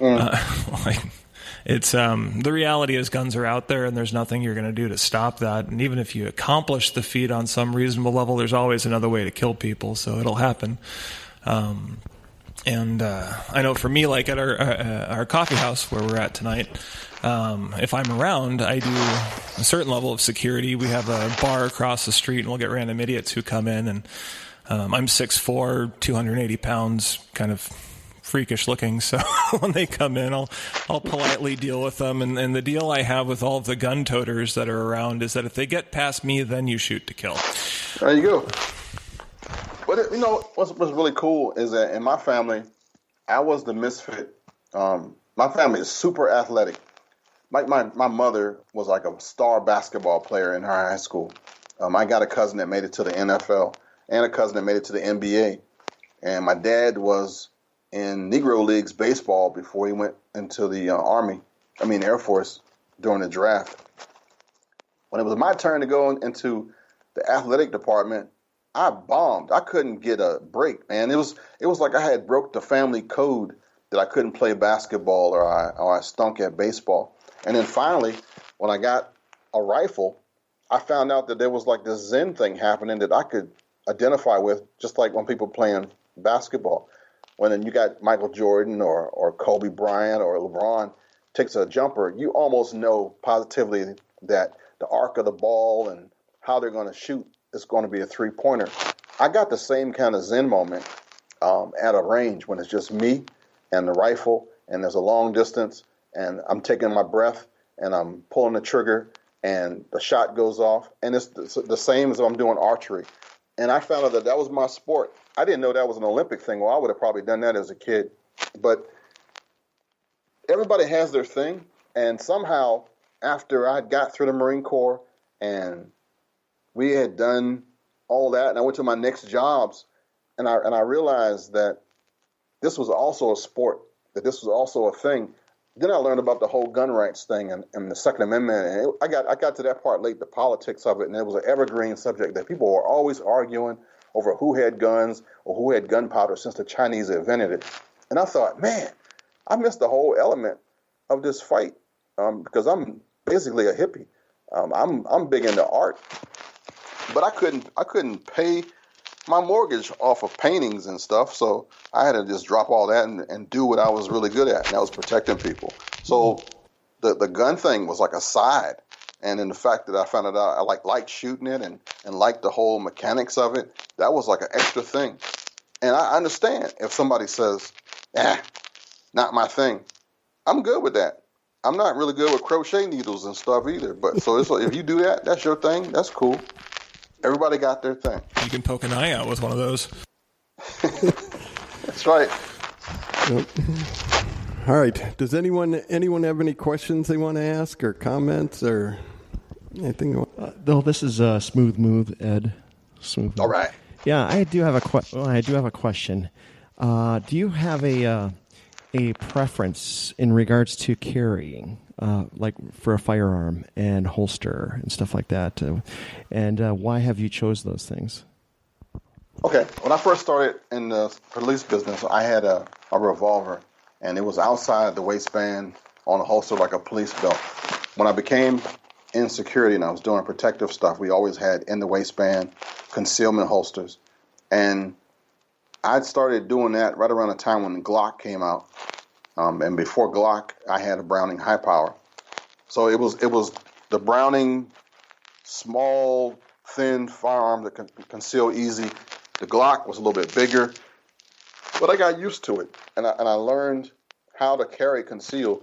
Like, it's the reality is guns are out there, and there's nothing you're going to do to stop that. And even if you accomplish the feat on some reasonable level, there's always another way to kill people, so it'll happen. And I know for me, like at our coffee house where we're at tonight, if I'm around, I do a certain level of security. We have a bar across the street, and we'll get random idiots who come in, and I'm 6'4", 280 pounds, kind of freakish looking. So when they come in, I'll politely deal with them. And the deal I have with all of the gun toters that are around is that if they get past me, then you shoot to kill. There you go. But what's really cool is that in my family, I was the misfit. My family is super athletic. My mother was like a star basketball player in her high school. I got a cousin that made it to the NFL and a cousin that made it to the NBA. And my dad was in Negro Leagues baseball before he went into the Air Force during the draft. When it was my turn to go into the athletic department, I bombed. I couldn't get a break, man. It was like I had broke the family code that I couldn't play basketball or I stunk at baseball. And then finally, when I got a rifle, I found out that there was like this Zen thing happening that I could identify with, just like when people playing basketball. When you got Michael Jordan or Kobe Bryant or LeBron takes a jumper, you almost know positively that the arc of the ball and how they're going to shoot is going to be a three-pointer. I got the same kind of Zen moment at a range when it's just me and the rifle, and there's a long distance, and I'm taking my breath, and I'm pulling the trigger, and the shot goes off, and it's the same as I'm doing archery. And I found out that was my sport. I didn't know that was an Olympic thing. Well, I would have probably done that as a kid. But everybody has their thing. And somehow, after I got through the Marine Corps and we had done all that, and I went to my next jobs, and I realized that this was also a sport, that this was also a thing. Then I learned about the whole gun rights thing and the Second Amendment. And I got to that part late, the politics of it, and it was an evergreen subject that people were always arguing over who had guns or who had gunpowder since the Chinese invented it. And I thought, man, I missed the whole element of this fight because I'm basically a hippie. I'm big into art, but I couldn't pay my mortgage off of paintings and stuff, so I had to just drop all that and do what I was really good at, and that was protecting people. So the gun thing was like a side, and then the fact that I found out I liked shooting it and liked the whole mechanics of it, that was like an extra thing. And I understand if somebody says, not my thing. I'm good with that. I'm not really good with crochet needles and stuff either, but so if you do that, that's your thing, that's cool. Everybody got their thing. You can poke an eye out with one of those. That's right. Yep. All right. Does anyone have any questions they want to ask or comments or anything? No, this is Smooth Move, Ed. Smooth Move. All right. Yeah, I do have a question. Do you have a preference in regards to carrying? Like for a firearm and holster and stuff like that. And why have you chose those things? Okay. When I first started in the police business, I had a revolver, and it was outside the waistband on a holster like a police belt. When I became in security and I was doing protective stuff, we always had in the waistband concealment holsters. And I started doing that right around the time when the Glock came out. And before Glock, I had a Browning high power. So it was the Browning small, thin firearm that can conceal easy. The Glock was a little bit bigger, but I got used to it, and I learned how to carry conceal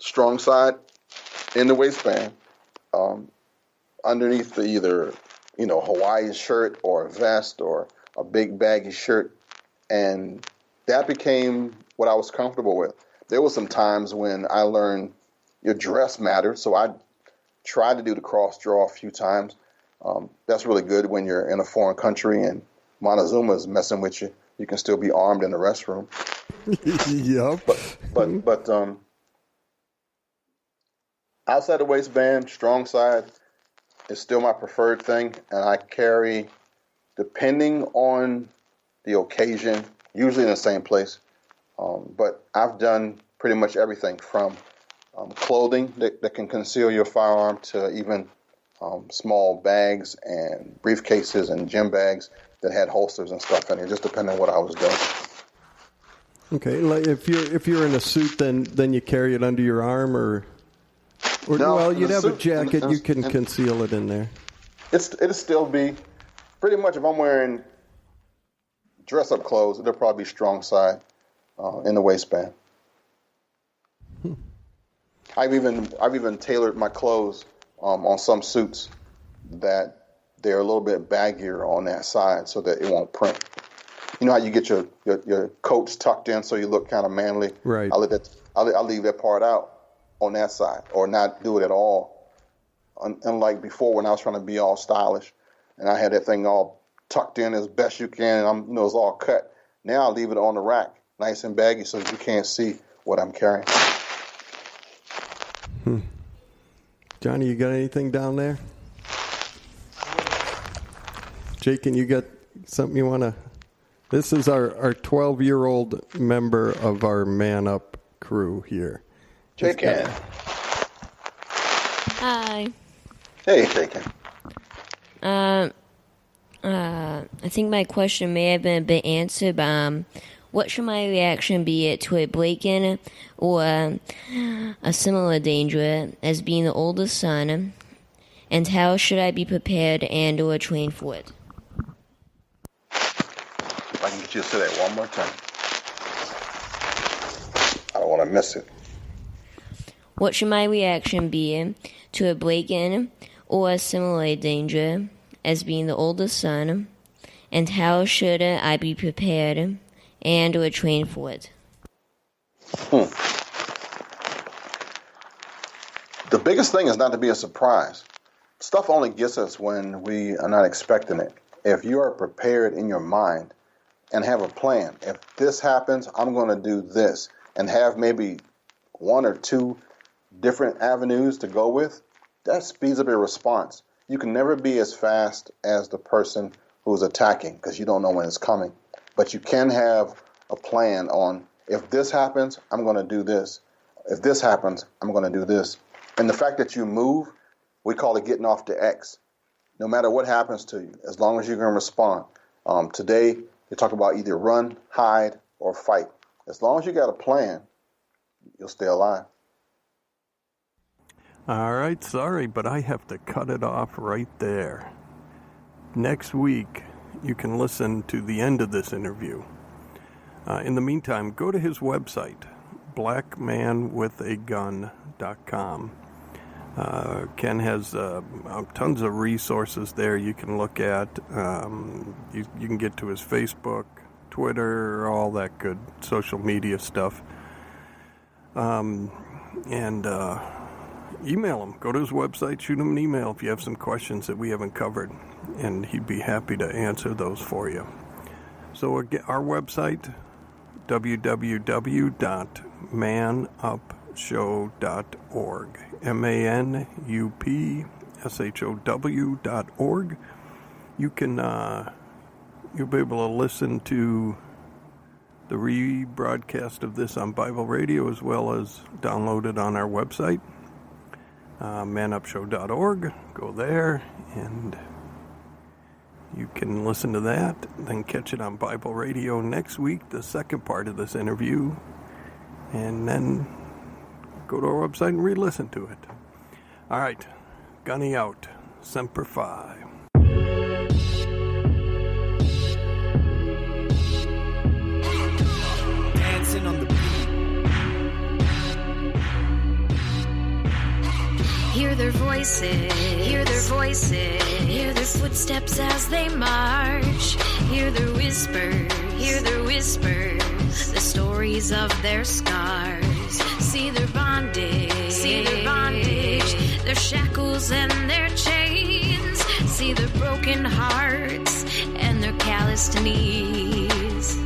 strong side in the waistband, underneath the either Hawaii shirt or a vest or a big baggy shirt, and that became what I was comfortable with. There were some times when I learned your dress mattered, so I tried to do the cross draw a few times. That's really good when you're in a foreign country and Montezuma is messing with you. You can still be armed in the restroom. Yep. But outside the waistband, strong side is still my preferred thing, and I carry, depending on the occasion, usually in the same place. But I've done pretty much everything from clothing that can conceal your firearm to even small bags and briefcases and gym bags that had holsters and stuff in it, just depending on what I was doing. Okay, like if you're in a suit, then you carry it under your arm, or No, well, in you'd the have a suit- jacket. in- You can in- conceal it in there. It'll still be pretty much, if I'm wearing dress-up clothes, it'll probably be strong side in the waistband. I've even tailored my clothes on some suits that they're a little bit baggier on that side so that it won't print. You know how you get your coats tucked in so you look kind of manly? Right. I'll leave that part out on that side, or not do it at all. Unlike before, when I was trying to be all stylish and I had that thing all tucked in as best you can, and it's all cut. Now I leave it on the rack, nice and baggy, so you can't see what I'm carrying. Johnny, you got anything down there? Jake, and you got something you want to... This is our 12-year-old member of our ManUP crew here. J-Can. Hi. Hey, J-Can. I think my question may have been a bit answered, but what should my reaction be to a break-in or a similar danger as being the oldest son, and how should I be prepared and or trained for it? If I can get you to say that one more time. I don't want to miss it. What should my reaction be to a break-in or a similar danger as being the oldest son, and how should I be prepared and or trained for it? The biggest thing is not to be a surprise. Stuff only gets us when we are not expecting it. If you are prepared in your mind and have a plan, if this happens, I'm going to do this, and have maybe one or two different avenues to go with, that speeds up your response. You can never be as fast as the person who's attacking because you don't know when it's coming. But you can have a plan on, if this happens, I'm going to do this. If this happens, I'm going to do this. And the fact that you move, we call it getting off the X. No matter what happens to you, as long as you can respond. Today, they talk about either run, hide, or fight. As long as you got a plan, you'll stay alive. All right, sorry, but I have to cut it off right there. Next week, you can listen to the end of this interview. In the meantime, go to his website, blackmanwithagun.com. Ken has tons of resources there you can look at. You can get to his Facebook, Twitter, all that good social media stuff. Email him. Go to his website, shoot him an email if you have some questions that we haven't covered, and he'd be happy to answer those for you. So again, our website, www.manupshow.org, manupshow.org. You can you'll be able to listen to the rebroadcast of this on Bible Radio, as well as download it on our website, manupshow.org. Go there and you can listen to that, then catch it on Bible Radio next week, the second part of this interview, and then go to our website and re-listen to it. All right, Gunny out. Semper Fi. Dancing on the beat. Hear their voices, hear their voices, hear their footsteps as they march. Hear their whispers, the stories of their scars. See their bondage, their shackles and their chains. See their broken hearts and their calloused knees.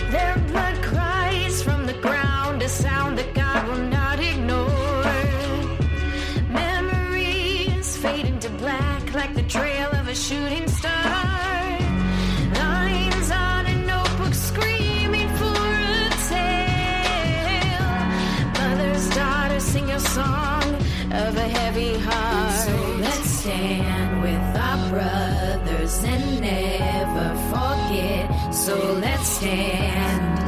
Their blood cries from the ground, a sound that God will not ignore. Memories fade into black like the trail of a shooting star. Lines on a notebook screaming for So let's stand.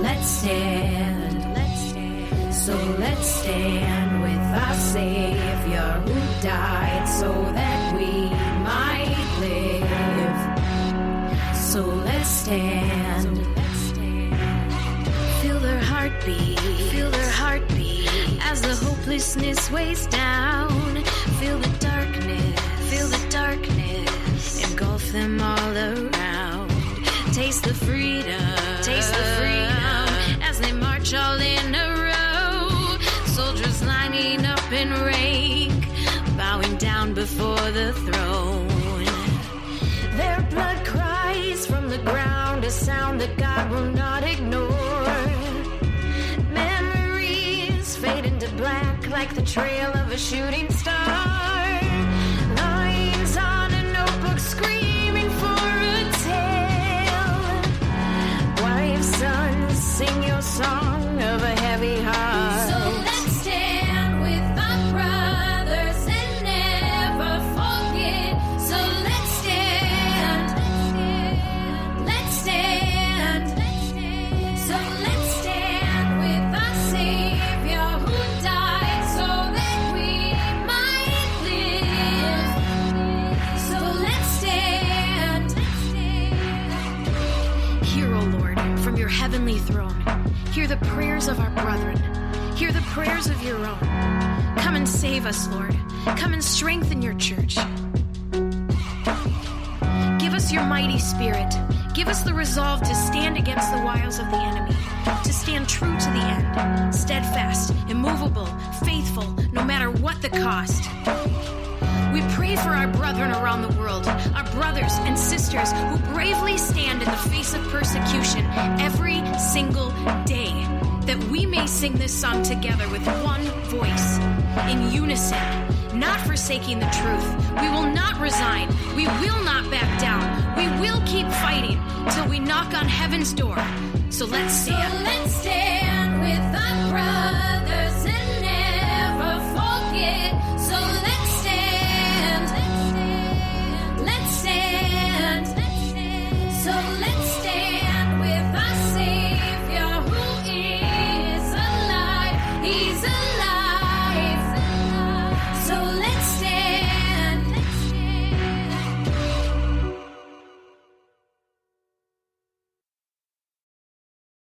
Let's stand. So let's stand with our Savior who died so that we might live. So let's stand. Feel their heartbeat. Feel their heartbeat as the hopelessness weighs down. Feel the darkness. Feel the darkness engulf them all around. Taste the freedom. Taste the freedom as they march all in a row. Soldiers lining up in rank, bowing down before the throne. Their blood cries from the ground, a sound that God will not ignore. Memories fade into black like the trail of a shooting star. Lines on a notebook screaming for a tale. Wives, sons, sing your song of a heavy heart. So let's stand with our brothers and never forget. So let's stand. Let's stand. So let's stand with our Savior who died so that we might live. So let's stand. Hear, O Lord, from your heavenly throne. Hear the prayers of our brethren. Hear the prayers of your own. Come and save us, Lord. Come and strengthen your church. Give us your mighty spirit. Give us the resolve to stand against the wiles of the enemy, to stand true to the end, steadfast, immovable, faithful, no matter what the cost. We pray for our brethren around the world, our brothers and sisters who bravely stand in the face of persecution every single day, that we may sing this song together with one voice, in unison, not forsaking the truth. We will not resign. We will not back down. We will keep fighting till we knock on heaven's door. So let's stand.